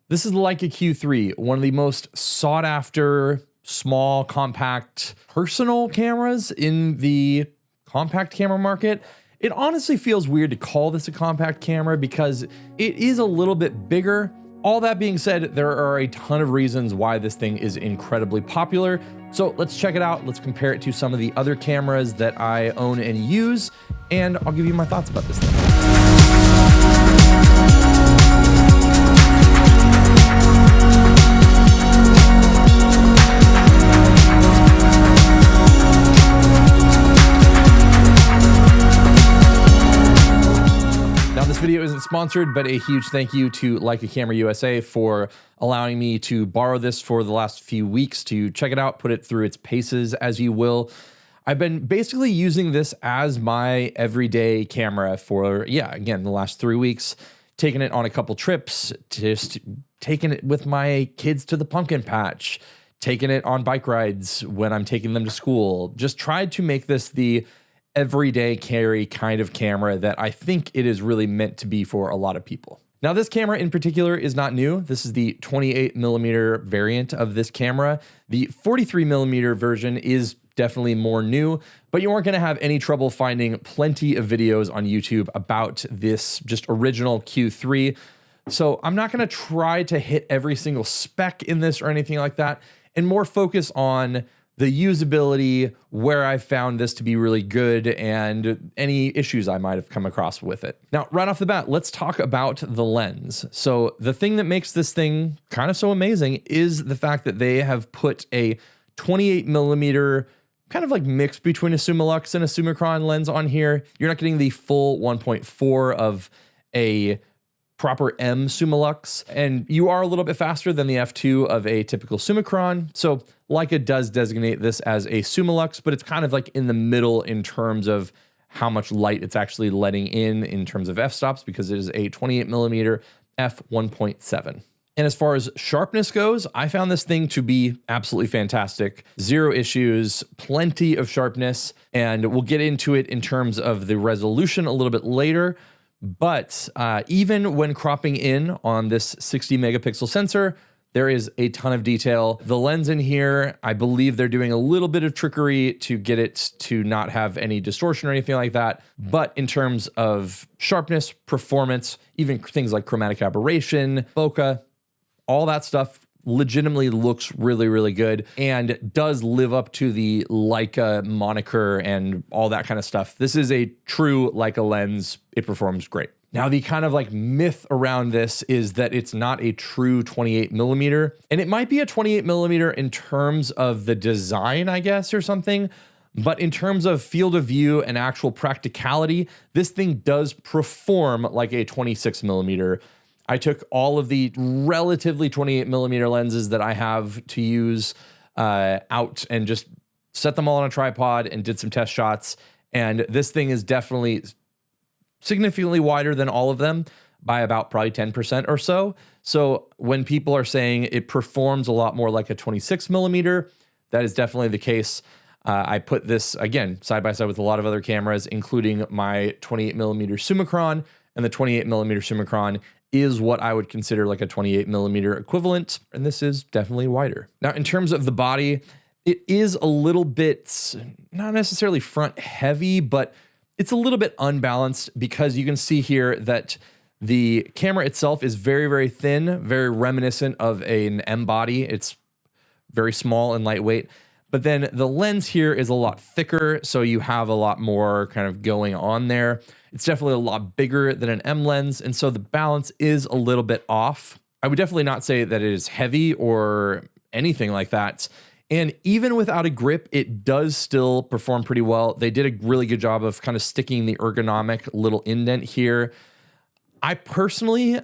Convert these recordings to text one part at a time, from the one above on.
This is the Leica Q3, one of the most sought after, small, compact, personal cameras in the compact camera market. It honestly feels weird to call this a compact camera because it is a little bit bigger. All that being said, there are a ton of reasons why this thing is incredibly popular. So let's check it out. Let's compare it to some of the other cameras that I own and use, and I'll give you my thoughts about this thing. This video isn't sponsored, but a huge thank you to Leica Camera USA for allowing me to borrow this for the last few weeks to check it out, put it through its paces, as you will. I've been basically using this as my everyday camera for, again, the last 3 weeks, taking it on a couple trips, just taking it with my kids to the pumpkin patch, taking it on bike rides when I'm taking them to school. Just tried to make this the everyday carry kind of camera that I think it is really meant to be for a lot of people. Now, this camera in particular is not new. This is the 28mm variant of this camera. The 43mm version is definitely more new, but you aren't gonna have any trouble finding plenty of videos on YouTube about this just original Q3. So I'm not gonna try to hit every single spec in this or anything like that, and more focus on the usability, where I found this to be really good, and any issues I might have come across with it. Now, right off the bat, let's talk about the lens. So the thing that makes this thing kind of so amazing is the fact that they have put a 28mm kind of like mix between a Summilux and a Summicron lens on here. You're not getting the full 1.4 of a proper M Summilux, and you are a little bit faster than the f2 of a typical Summicron. So Leica does designate this as a Summilux, but it's kind of like in the middle in terms of how much light it's actually letting in terms of f-stops, because it is a 28mm f1.7. And as far as sharpness goes, I found this thing to be absolutely fantastic. Zero issues, plenty of sharpness, and we'll get into it in terms of the resolution a little bit later. But even when cropping in on this 60 megapixel sensor, there is a ton of detail. The lens in here, I believe they're doing a little bit of trickery to get it to not have any distortion or anything like that. But in terms of sharpness, performance, even things like chromatic aberration, bokeh, all that stuff legitimately looks really, really good and does live up to the Leica moniker and all that kind of stuff. This is a true Leica lens. It performs great. Now, the kind of like myth around this is that it's not a true 28mm, and it might be a 28mm in terms of the design, I guess, or something. But in terms of field of view and actual practicality, this thing does perform like a 26mm. I took all of the relatively 28mm lenses that I have to use out and just set them all on a tripod and did some test shots. And this thing is definitely significantly wider than all of them by about probably 10% or so. So when people are saying it performs a lot more like a 26mm, that is definitely the case. I put this, again, side by side with a lot of other cameras, including my 28mm Summicron, and the 28mm Summicron is what I would consider like a 28mm equivalent, and this is definitely wider. Now, in terms of the body, it is a little bit, not necessarily front heavy, but it's a little bit unbalanced, because you can see here that the camera itself is very, very thin, very reminiscent of an M body. It's very small and lightweight. But then the lens here is a lot thicker, so you have a lot more kind of going on there. It's definitely a lot bigger than an M lens, and so the balance is a little bit off. I would definitely not say that it is heavy or anything like that. And even without a grip, it does still perform pretty well. They did a really good job of kind of sticking the ergonomic little indent here. I personally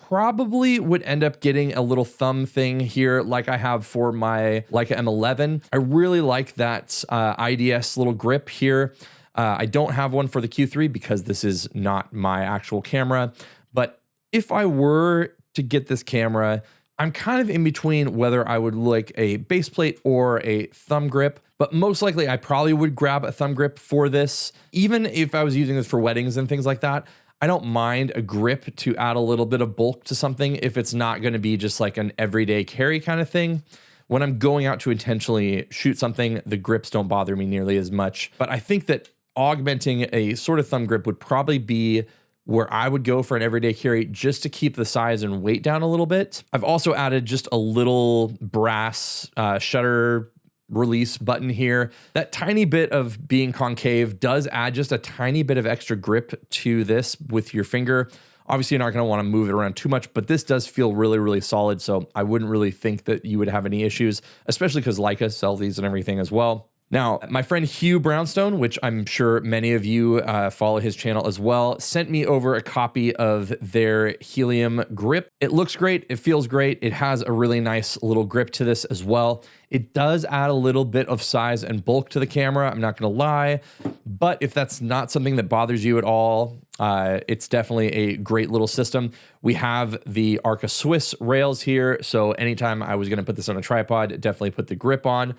probably would end up getting a little thumb thing here like I have for my Leica M11. I really like that IDS little grip here. I don't have one for the Q3 because this is not my actual camera. But if I were to get this camera, I'm kind of in between whether I would like a base plate or a thumb grip, but most likely I probably would grab a thumb grip for this. Even if I was using this for weddings and things like that, I don't mind a grip to add a little bit of bulk to something if it's not going to be just like an everyday carry kind of thing. When I'm going out to intentionally shoot something, the grips don't bother me nearly as much. But I think that augmenting a sort of thumb grip would probably be where I would go for an everyday carry, just to keep the size and weight down a little bit. I've also added just a little brass shutter release button here. That tiny bit of being concave does add just a tiny bit of extra grip to this with your finger. Obviously, you're not going to want to move it around too much, but this does feel really, really solid. So I wouldn't really think that you would have any issues, especially because Leica sells these and everything as well. Now, my friend Hugh Brownstone, which I'm sure many of you follow his channel as well, sent me over a copy of their Helium Grip. It looks great. It feels great. It has a really nice little grip to this as well. It does add a little bit of size and bulk to the camera, I'm not going to lie. But if that's not something that bothers you at all, it's definitely a great little system. We have the Arca Swiss rails here. So anytime I was going to put this on a tripod, definitely put the grip on.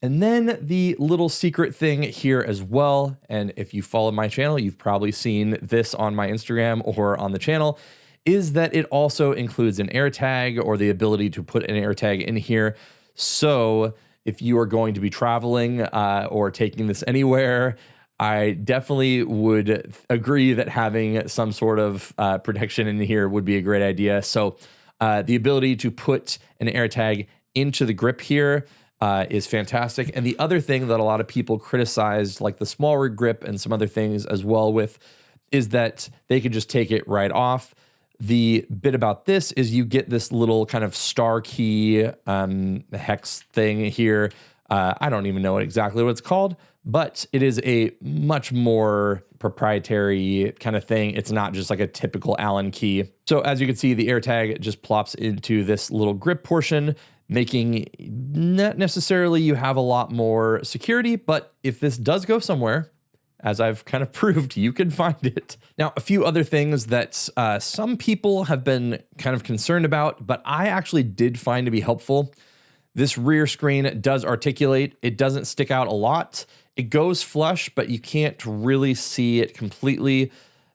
And then the little secret thing here as well, and if you follow my channel, you've probably seen this on my Instagram or on the channel, is that it also includes an AirTag, or the ability to put an AirTag in here. So if you are going to be traveling or taking this anywhere, I definitely would agree that having some sort of protection in here would be a great idea. So the ability to put an AirTag into the grip here is fantastic. And the other thing that a lot of people criticized, like the smaller grip and some other things as well with, is that they could just take it right off. The bit about this is you get this little kind of star key hex thing here. I don't even know exactly what it's called, but it is a much more proprietary kind of thing. It's not just like a typical Allen key. So as you can see, the AirTag just plops into this little grip portion, making not necessarily you have a lot more security, but if this does go somewhere, as I've kind of proved, you can find it. Now, a few other things that some people have been kind of concerned about, but I actually did find to be helpful. This rear screen does articulate. It doesn't stick out a lot. It goes flush, but you can't really see it completely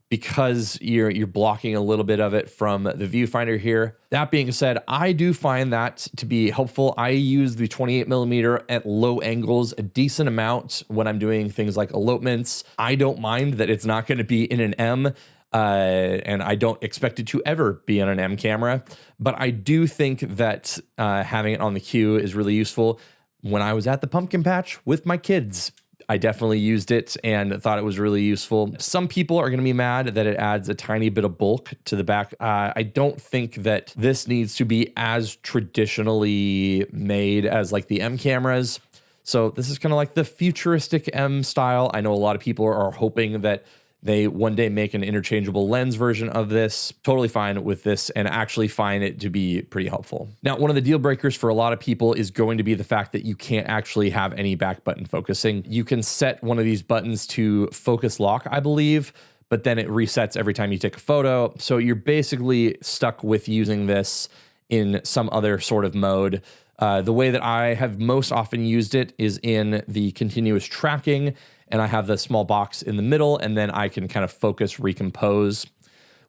because you're blocking a little bit of it from the viewfinder here. That being said, I do find that to be helpful. I use the 28mm at low angles a decent amount when I'm doing things like elopements. I don't mind that it's not going to be in an M, and I don't expect it to ever be on an M camera, but I do think that having it on the Q is really useful. When I was at the pumpkin patch with my kids, I definitely used it and thought it was really useful. Some people are going to be mad that it adds a tiny bit of bulk to the back. I don't think that this needs to be as traditionally made as like the M cameras. So this is kind of like the futuristic M style. I know a lot of people are hoping that they one day make an interchangeable lens version of this. Totally fine with this, and actually find it to be pretty helpful. Now, one of the deal breakers for a lot of people is going to be the fact that you can't actually have any back button focusing. You can set one of these buttons to focus lock, I believe, but then it resets every time you take a photo. So you're basically stuck with using this in some other sort of mode. The way that I have most often used it is in the continuous tracking, and I have the small box in the middle, and then I can kind of focus, recompose.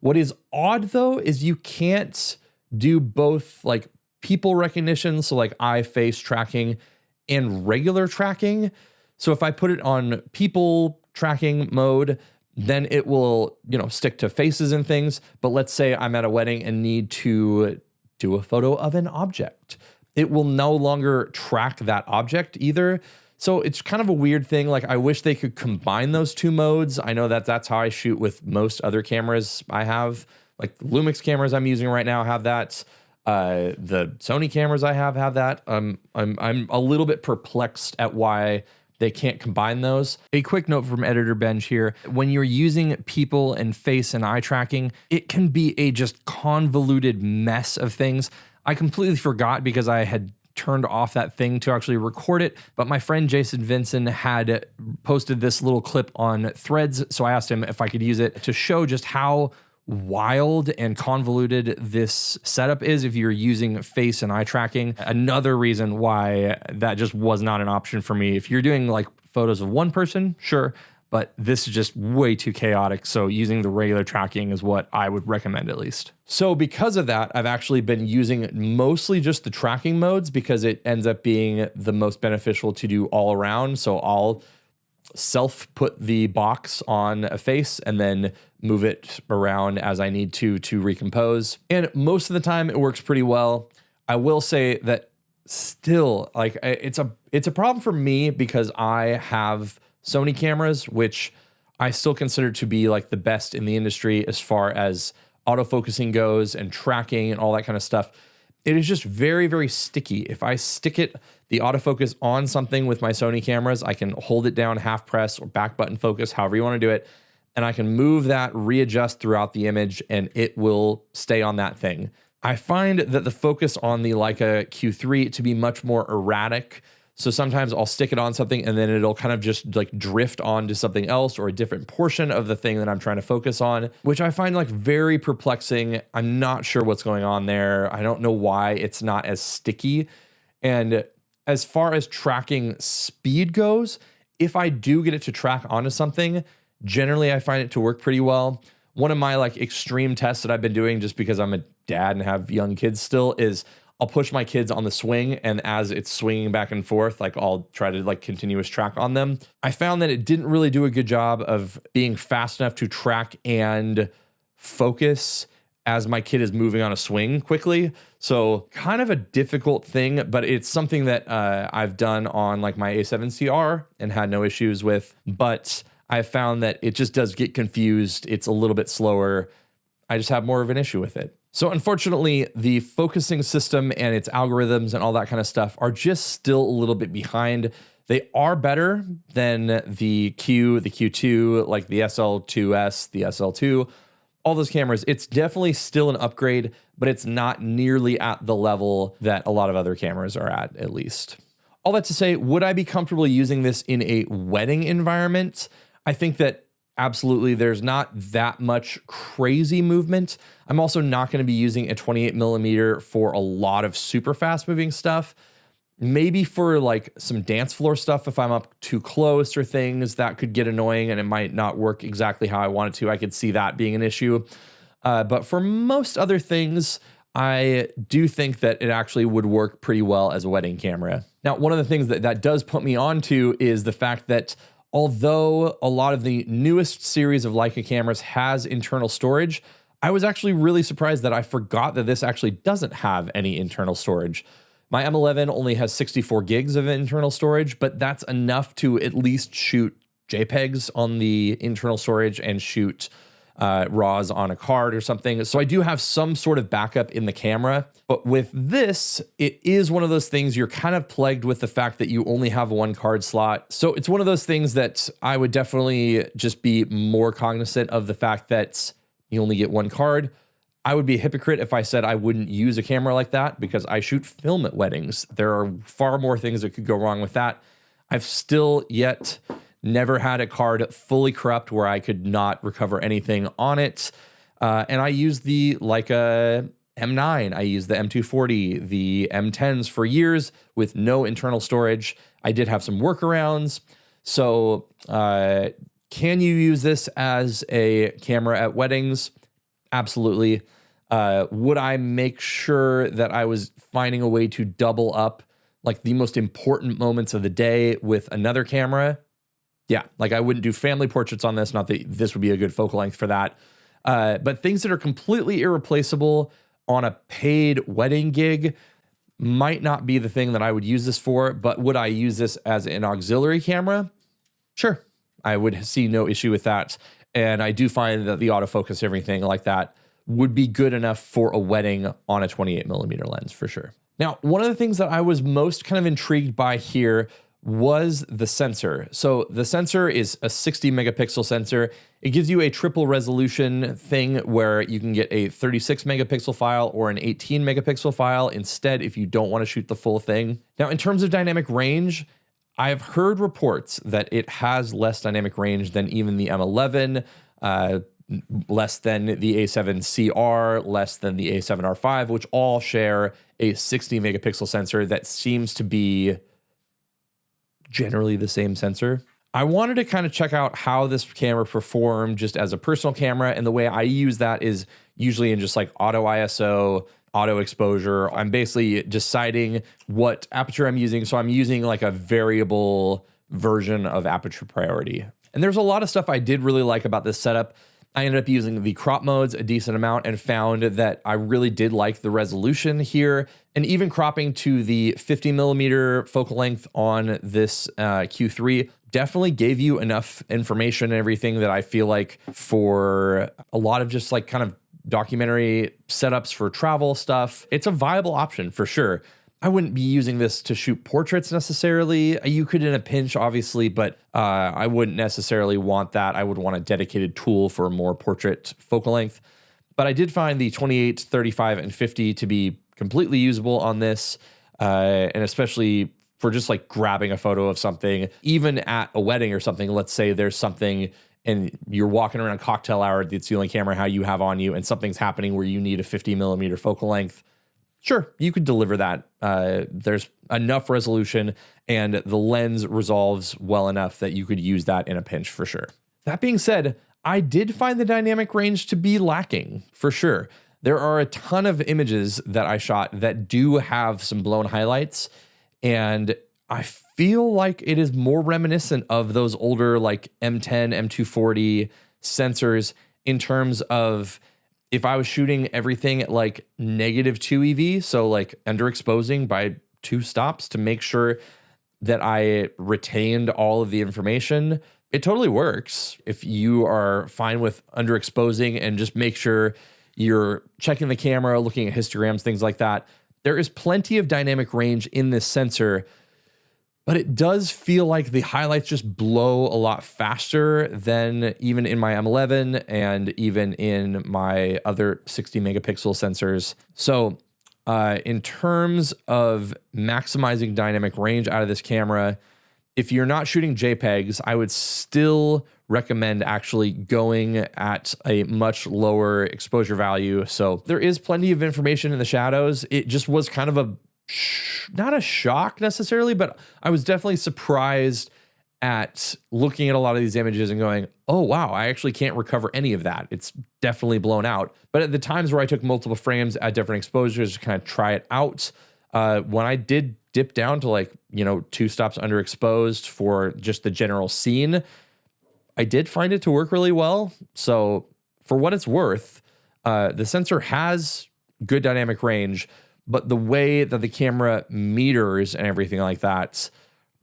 What is odd though, is you can't do both like people recognition, so like eye face tracking, and regular tracking. So if I put it on people tracking mode, then it will, stick to faces and things. But let's say I'm at a wedding and need to do a photo of an object. It will no longer track that object either. So it's kind of a weird thing. Like, I wish they could combine those two modes. I know that that's how I shoot with most other cameras I have. Like the Lumix cameras I'm using right now have that. The Sony cameras I have that. I'm a little bit perplexed at why they can't combine those. A quick note from Editor Bench here. When you're using people and face and eye tracking, it can be a just convoluted mess of things. I completely forgot because I had turned off that thing to actually record it, but my friend Jason Vinson had posted this little clip on Threads, so I asked him if I could use it to show just how wild and convoluted this setup is if you're using face and eye tracking. Another reason why that just was not an option for me. If you're doing like photos of one person, sure, but this is just way too chaotic. So using the regular tracking is what I would recommend at least. So because of that, I've actually been using mostly just the tracking modes because it ends up being the most beneficial to do all around. So I'll self put the box on a face and then move it around as I need to recompose. And most of the time it works pretty well. I will say that still, like, it's a problem for me because I have Sony cameras, which I still consider to be like the best in the industry as far as autofocusing goes and tracking and all that kind of stuff. It is just very, very sticky. If I stick the autofocus on something with my Sony cameras, I can hold it down, half press or back button focus, however you want to do it. And I can move that, readjust throughout the image, and it will stay on that thing. I find that the focus on the Leica Q3 to be much more erratic. So sometimes I'll stick it on something and then it'll kind of just like drift onto something else or a different portion of the thing that I'm trying to focus on, which I find like very perplexing. I'm not sure what's going on there. I don't know why it's not as sticky. And as far as tracking speed goes, if I do get it to track onto something, generally I find it to work pretty well. One of my like extreme tests that I've been doing just because I'm a dad and have young kids still is I'll push my kids on the swing, and as it's swinging back and forth, like I'll try to like continuous track on them. I found that it didn't really do a good job of being fast enough to track and focus as my kid is moving on a swing quickly. So kind of a difficult thing, but it's something that I've done on like my A7CR and had no issues with, but I found that it just does get confused. It's a little bit slower. I just have more of an issue with it. So unfortunately, the focusing system and its algorithms and all that kind of stuff are just still a little bit behind. They are better than the Q, the Q2, like the SL2S, the SL2, all those cameras. It's definitely still an upgrade, but it's not nearly at the level that a lot of other cameras are at least. All that to say, would I be comfortable using this in a wedding environment? I think that absolutely there's not that much crazy movement. I'm also not going to be using a 28mm for a lot of super fast moving stuff. Maybe for like some dance floor stuff, if I'm up too close or things, that could get annoying and it might not work exactly how I want it to. I could see that being an issue. But for most other things, I do think that it actually would work pretty well as a wedding camera. Now, one of the things that does put me onto is the fact that although a lot of the newest series of Leica cameras has internal storage, I was actually really surprised that I forgot that this actually doesn't have any internal storage. My M11 only has 64 gigs of internal storage, but that's enough to at least shoot JPEGs on the internal storage and shoot RAWs on a card or something. So I do have some sort of backup in the camera, but with this, it is one of those things you're kind of plagued with the fact that you only have one card slot. So it's one of those things that I would definitely just be more cognizant of the fact that you only get one card. I would be a hypocrite if I said I wouldn't use a camera like that because I shoot film at weddings. There are far more things that could go wrong with that. I've still yet never had a card fully corrupt where I could not recover anything on it. And I use the Leica M9. I use the M240, the M10s for years with no internal storage. I did have some workarounds. So can you use this as a camera at weddings? Absolutely. Would I make sure that I was finding a way to double up like the most important moments of the day with another camera? Yeah, like I wouldn't do family portraits on this, not that this would be a good focal length for that. But things that are completely irreplaceable on a paid wedding gig might not be the thing that I would use this for, but would I use this as an auxiliary camera? Sure, I would see no issue with that. And I do find that the autofocus, everything like that, would be good enough for a wedding on a 28mm lens for sure. Now, one of the things that I was most kind of intrigued by here was the sensor. So the sensor is a 60 megapixel sensor. It gives you a triple resolution thing where you can get a 36 megapixel file or an 18 megapixel file instead if you don't want to shoot the full thing. Now, in terms of dynamic range, I've heard reports that it has less dynamic range than even the M11, less than the A7CR, less than the A7R5, which all share a 60 megapixel sensor that seems to be generally the same sensor. I wanted to kind of check out how this camera performed just as a personal camera. And the way I use that is usually in just like auto ISO, auto exposure. I'm basically deciding what aperture I'm using. So I'm using like a variable version of aperture priority. And there's a lot of stuff I did really like about this setup. I ended up using the crop modes a decent amount and found that I really did like the resolution here. And even cropping to the 50mm focal length on this Q3 definitely gave you enough information and everything that I feel like for a lot of just like kind of documentary setups for travel stuff, it's a viable option for sure. I wouldn't be using this to shoot portraits necessarily. You could in a pinch, obviously, but I wouldn't necessarily want that. I would want a dedicated tool for a more portrait focal length. But I did find the 28, 35, and 50 to be completely usable on this, and especially for just like grabbing a photo of something, even at a wedding or something. Let's say there's something and you're walking around cocktail hour, it's the only camera how you have on you, and something's happening where you need a 50mm focal length. Sure, you could deliver that. There's enough resolution and the lens resolves well enough that you could use that in a pinch for sure. That being said, I did find the dynamic range to be lacking for sure. There are a ton of images that I shot that do have some blown highlights, and I feel like it is more reminiscent of those older like M10, M240 sensors in terms of if I was shooting everything at like -2 EV, so like underexposing by 2 stops to make sure that I retained all of the information, it totally works. If you are fine with underexposing and just make sure you're checking the camera, looking at histograms, things like that, there is plenty of dynamic range in this sensor, but it does feel like the highlights just blow a lot faster than even in my M11 and even in my other 60 megapixel sensors. So in terms of maximizing dynamic range out of this camera, if you're not shooting JPEGs, I would still recommend actually going at a much lower exposure value. So there is plenty of information in the shadows. It just was kind of not a shock necessarily, but I was definitely surprised at looking at a lot of these images and going, oh, wow, I actually can't recover any of that. It's definitely blown out. But at the times where I took multiple frames at different exposures to kind of try it out, when I did dip down to like, 2 stops underexposed for just the general scene, I did find it to work really well. So for what it's worth, the sensor has good dynamic range, but the way that the camera meters and everything like that,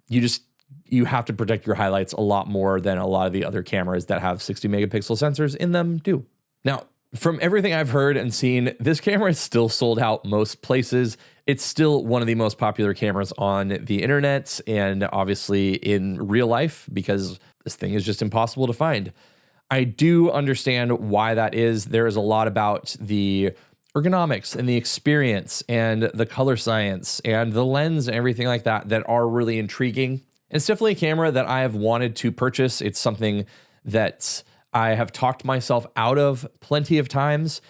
you have to protect your highlights a lot more than a lot of the other cameras that have 60 megapixel sensors in them do. Now, from everything I've heard and seen, this camera is still sold out most places. It's still one of the most popular cameras on the internet and obviously in real life because this thing is just impossible to find. I do understand why that is. There is a lot about the ergonomics and the experience and the color science and the lens and everything like that that are really intriguing. It's definitely a camera that I have wanted to purchase. It's something that I have talked myself out of plenty of times.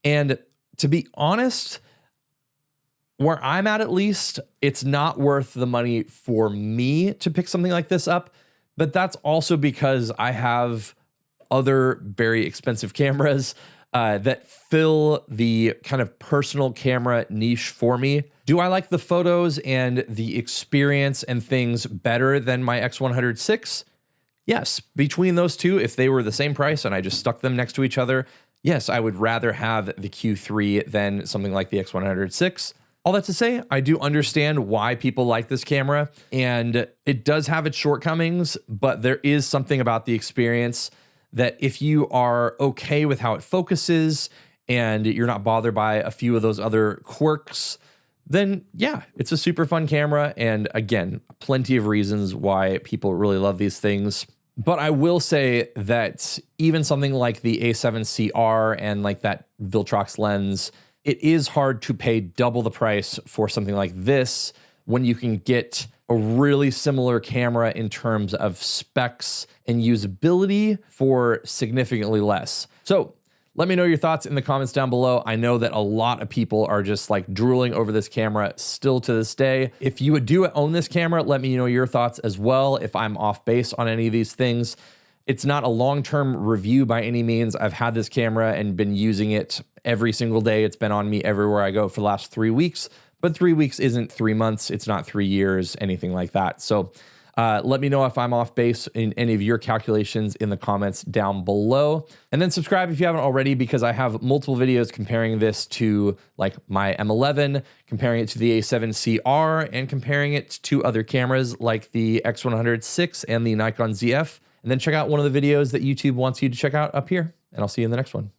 And to be honest, where I'm at least, it's not worth the money for me to pick something like this up. But that's also because I have other very expensive cameras that fill the kind of personal camera niche for me. Do I like the photos and the experience and things better than my X100VI? Yes. Between those two, if they were the same price and I just stuck them next to each other, yes, I would rather have the Q3 than something like the X100VI. All that to say, I do understand why people like this camera, and it does have its shortcomings, but there is something about the experience that if you are okay with how it focuses and you're not bothered by a few of those other quirks, then yeah, it's a super fun camera. And again, plenty of reasons why people really love these things. But I will say that even something like the A7CR and like that Viltrox lens, it is hard to pay double the price for something like this when you can get a really similar camera in terms of specs and usability for significantly less. So Let me know your thoughts in the comments down below. I know that a lot of people are just like drooling over this camera still to this day. If you do own this camera, let me know your thoughts as well. If I'm off base on any of these things. It's not a long-term review by any means. I've had this camera and been using it every single day. It's been on me everywhere I go for the last 3 weeks, but 3 weeks isn't 3 months. It's not 3 years, anything like that. So let me know if I'm off base in any of your calculations in the comments down below. And then subscribe if you haven't already, because I have multiple videos comparing this to like my M11, comparing it to the A7CR, and comparing it to other cameras like the X100 VI and the Nikon ZF. And then check out one of the videos that YouTube wants you to check out up here. And I'll see you in the next one.